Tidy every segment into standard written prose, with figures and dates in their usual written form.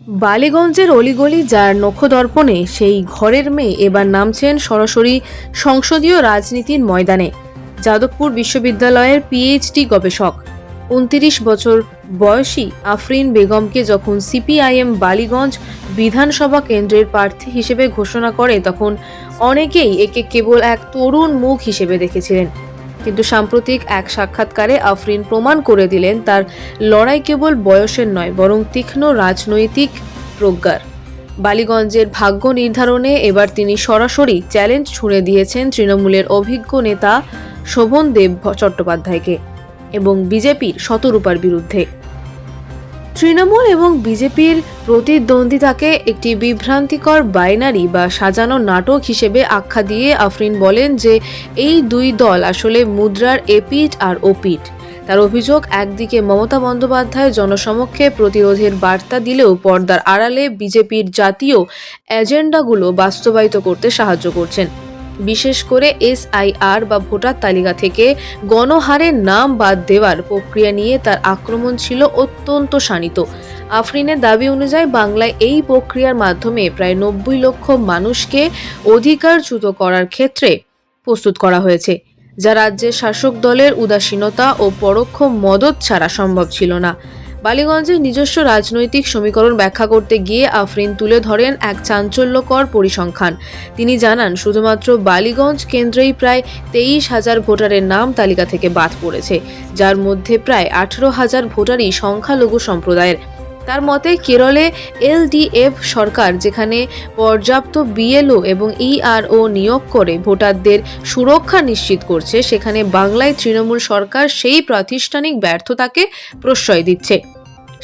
বালিগঞ্জের অলিগলি যার নখদর্পণে সেই ঘরের মেয়ে এবার নামছেন সরাসরি সংসদীয় রাজনীতির ময়দানে। যাদবপুর বিশ্ববিদ্যালয়ের পিএইচডি গবেষক ২৯ বছর বয়সী আফরিন বেগমকে যখন সিপিআইএম বালিগঞ্জ বিধানসভা কেন্দ্রের প্রার্থী হিসেবে ঘোষণা করে তখন অনেকেই একে কেবল এক তরুণ মুখ হিসেবে দেখেছিলেন। কিন্তু সাম্প্রতিক এক সাক্ষাৎকারে আফরিন প্রমাণ করে দিলেন তার লড়াই কেবল বয়সের নয় বরং তীক্ষ্ণ রাজনৈতিক প্রজ্ঞার। বালিগঞ্জের ভাগ্য নির্ধারণে এবার তিনি সরাসরি চ্যালেঞ্জ ছুড়ে দিয়েছেন তৃণমূলের অভিজ্ঞ নেতা শোভনদেব চট্টোপাধ্যায়কে এবং বিজেপির শতরূপার বিরুদ্ধে। তৃণমূল এবং বিজেপির প্রতিদ্বন্দ্বিতাকে একটি বিভ্রান্তিকর বাইনারি বা সাজানো নাটক হিসেবে আখ্যা দিয়ে আফরিন বলেন যে এই দুই দল আসলে মুদ্রার এপিঠ আর ওপিঠ। তার অভিযোগ, একদিকে মমতা বন্দ্যোপাধ্যায় জনসমক্ষে প্রতিরোধের বার্তা দিলেও পর্দার আড়ালে বিজেপির জাতীয় এজেন্ডাগুলো বাস্তবায়িত করতে সাহায্য করছেন। বিশেষ করে এসআইআর বা ভোটার তালিকা থেকে গণহারের নাম বাদ দেওয়ার প্রক্রিয়া নিয়ে তার আক্রমণ ছিল অত্যন্ত শাণিত। আফরিনের দাবি অনুযায়ী বাংলায় এই প্রক্রিয়ার মাধ্যমে প্রায় ৯০ লক্ষ মানুষকে অধিকারচ্যুত করার ক্ষেত্রে প্রস্তুত করা হয়েছে, যা রাজ্যের শাসক দলের উদাসীনতা ও পরোক্ষ মদত ছাড়া সম্ভব ছিল না। বালিগঞ্জের নিজস্ব রাজনৈতিক সমীকরণ ব্যাখ্যা করতে গিয়ে আফরিন তুলে ধরেন এক চাঞ্চল্যকর পরিসংখ্যান। তিনি জানান, শুধুমাত্র বালিগঞ্জ কেন্দ্রেই প্রায় ২৩,০০০ ভোটারের নাম তালিকা থেকে বাদ পড়েছে, যার মধ্যে প্রায় ১৮,০০০ ভোটারই সংখ্যালঘু সম্প্রদায়ের। তার মতে, কেরলে এলডিএফ সরকার যেখানে পর্যাপ্ত বিএলও এবং ইআরও নিয়োগ করে ভোটারদের সুরক্ষা নিশ্চিত করছে, সেখানে বাংলায় তৃণমূল সরকার সেই প্রাতিষ্ঠানিক ব্যর্থতাকে প্রশ্রয় দিচ্ছে।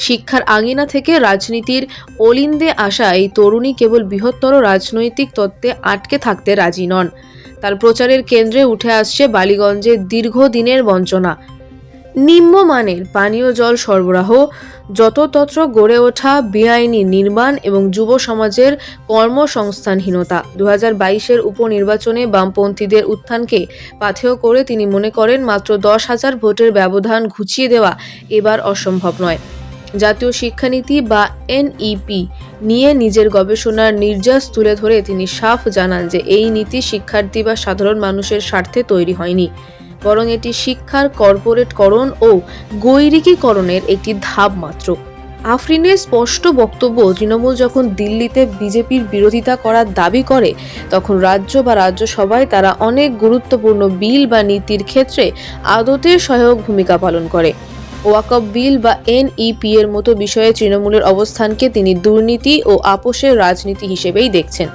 শিক্ষার আঙিনা থেকে রাজনীতির অলিন্দে আসা এই তরুণী কেবল বৃহত্তর রাজনৈতিক তত্ত্বে আটকে থাকতে রাজি নন। তার প্রচারের কেন্দ্রে উঠে আসছে বালিগঞ্জের দীর্ঘদিনের বঞ্চনা, নিম্নমানের পানীয় জল সরবরাহ, যত্রতত্র গড়ে ওঠা বেআইনি নির্মাণ এবং যুব সমাজের কর্মসংস্থানহীনতা। ২০২২-এর উপনির্বাচনে বামপন্থীদের উত্থানকে পাথেয় করে তিনি মনে করেন মাত্র ১০,০০০ ভোটের ব্যবধান ঘুচিয়ে দেওয়া এবার অসম্ভব নয়। জাতীয় শিক্ষানীতি বা এনইপি নিয়ে নিজের গবেষণার নির্যাস তুলে ধরে তিনি সাফ জানান যে এই নীতি শিক্ষার্থী বা সাধারণ মানুষের স্বার্থে তৈরি হয়নি, বরং এটি শিক্ষার কর্পোরেটকরণ ও গৈরিকীকরণের একটি ধাপ মাত্র। আফরিনের স্পষ্ট বক্তব্য, তৃণমূল যখন দিল্লিতে বিজেপির বিরোধিতা করার দাবি করে তখন রাজ্যসভায় তারা অনেক গুরুত্বপূর্ণ বিল বা নীতির ক্ষেত্রে আদতে সহায়ক ভূমিকা পালন করে। ওয়াকফ বিল বা এনইপি এর মতো বিষয়ে তৃণমূলের অবস্থানকে তিনি দুর্নীতি ও আপোষের রাজনীতি হিসেবেই দেখছেন।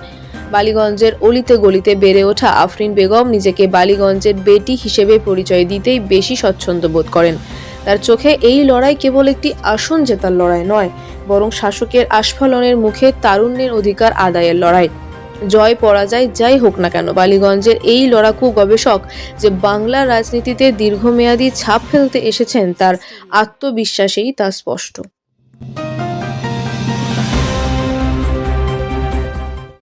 বালিগঞ্জের অলিতে গলিতে বেড়ে ওঠা আফরিন বেগম নিজেকে বালিগঞ্জের বেটি হিসেবে পরিচয় দিতেই বেশি স্বচ্ছন্দ বোধ করেন। তার চোখে এই লড়াই কেবল একটি আসন জেতার লড়াই নয়, বরং শাসকের আস্ফালনের মুখে তারুণ্যের অধিকার আদায়ের লড়াই। জয় পরাজয় যাই হোক না কেন, বালিগঞ্জের এই লড়াকু গবেষক যে বাংলার রাজনীতিতে দীর্ঘমেয়াদী ছাপ ফেলতে এসেছেন তার আত্মবিশ্বাসেই তা স্পষ্ট।